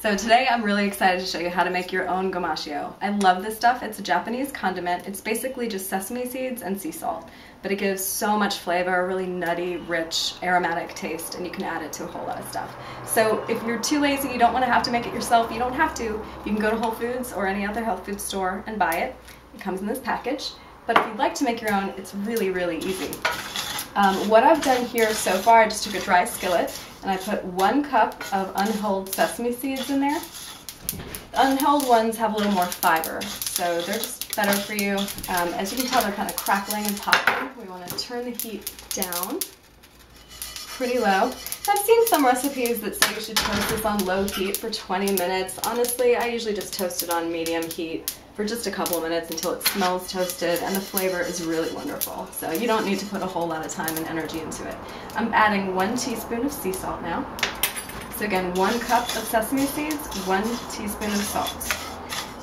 So today I'm really excited to show you how to make your own Gomasio. I love this stuff. It's a Japanese condiment. It's basically just sesame seeds and sea salt, but it gives so much flavor, a really nutty, rich, aromatic taste, and you can add it to a whole lot of stuff. So if you're too lazy, you don't want to have to make it yourself, you don't have to. You can go to Whole Foods or any other health food store and buy it. It comes in this package. But if you'd like to make your own, it's really, really easy. What I've done here so far, I just took a dry skillet and I put 1 cup of unhulled sesame seeds in there. The unhulled ones have a little more fiber, so they're just better for you. As you can tell, they're kind of crackling and popping. We want to turn the heat down pretty low. I've seen some recipes that say you should toast this on low heat for 20 minutes. Honestly, I usually just toast it on medium heat for just a couple of minutes until it smells toasted and the flavor is really wonderful. So you don't need to put a whole lot of time and energy into it. I'm adding 1 teaspoon of sea salt now. So again, 1 cup of sesame seeds, 1 teaspoon of salt.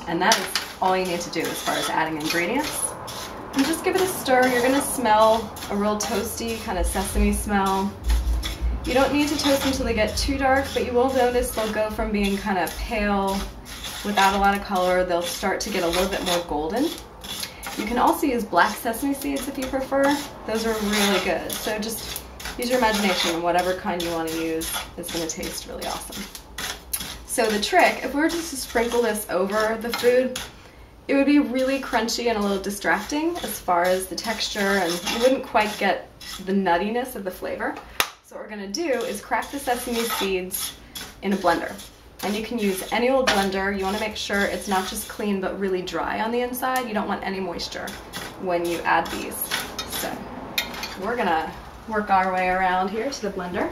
And that is all you need to do as far as adding ingredients. And just give it a stir. You're gonna smell a real toasty kind of sesame smell. You don't need to toast until they get too dark, but you will notice they'll go from being kind of pale without a lot of color, they'll start to get a little bit more golden. You can also use black sesame seeds if you prefer. Those are really good. So just use your imagination, and whatever kind you want to use is going to taste really awesome. So the trick, if we were just to sprinkle this over the food, it would be really crunchy and a little distracting as far as the texture, and you wouldn't quite get the nuttiness of the flavor. So what we're going to do is crack the sesame seeds in a blender. And you can use any old blender. You want to make sure it's not just clean but really dry on the inside. You don't want any moisture when you add these. So we're going to work our way around here to the blender.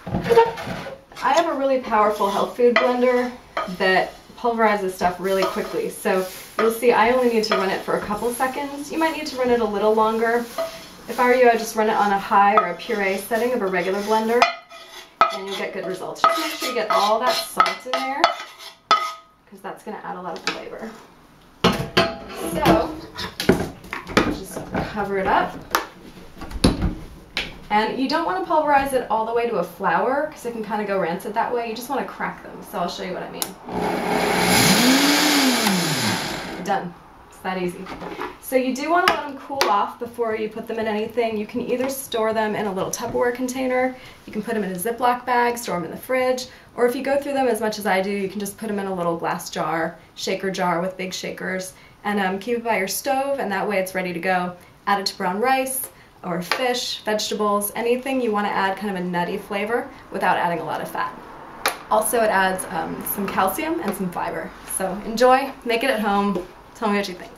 I have a really powerful health food blender that pulverizes stuff really quickly. So you'll see I only need to run it for a couple seconds. You might need to run it a little longer. If I were you, I'd just run it on a high or a puree setting of a regular blender, and you'll get good results. Just make sure you get all that salt in there, because that's going to add a lot of flavor. So, just cover it up. And you don't want to pulverize it all the way to a flour, because it can kind of go rancid that way. You just want to crack them. So I'll show you what I mean. Done. It's that easy. So you do want to let them cool off before you put them in anything. You can either store them in a little Tupperware container, you can put them in a Ziploc bag, store them in the fridge, or if you go through them as much as I do, you can just put them in a little glass jar, shaker jar with big shakers, and keep it by your stove, and that way it's ready to go. Add it to brown rice, or fish, vegetables, anything you want to add kind of a nutty flavor without adding a lot of fat. Also, it adds some calcium and some fiber. So enjoy, make it at home, tell me what you think.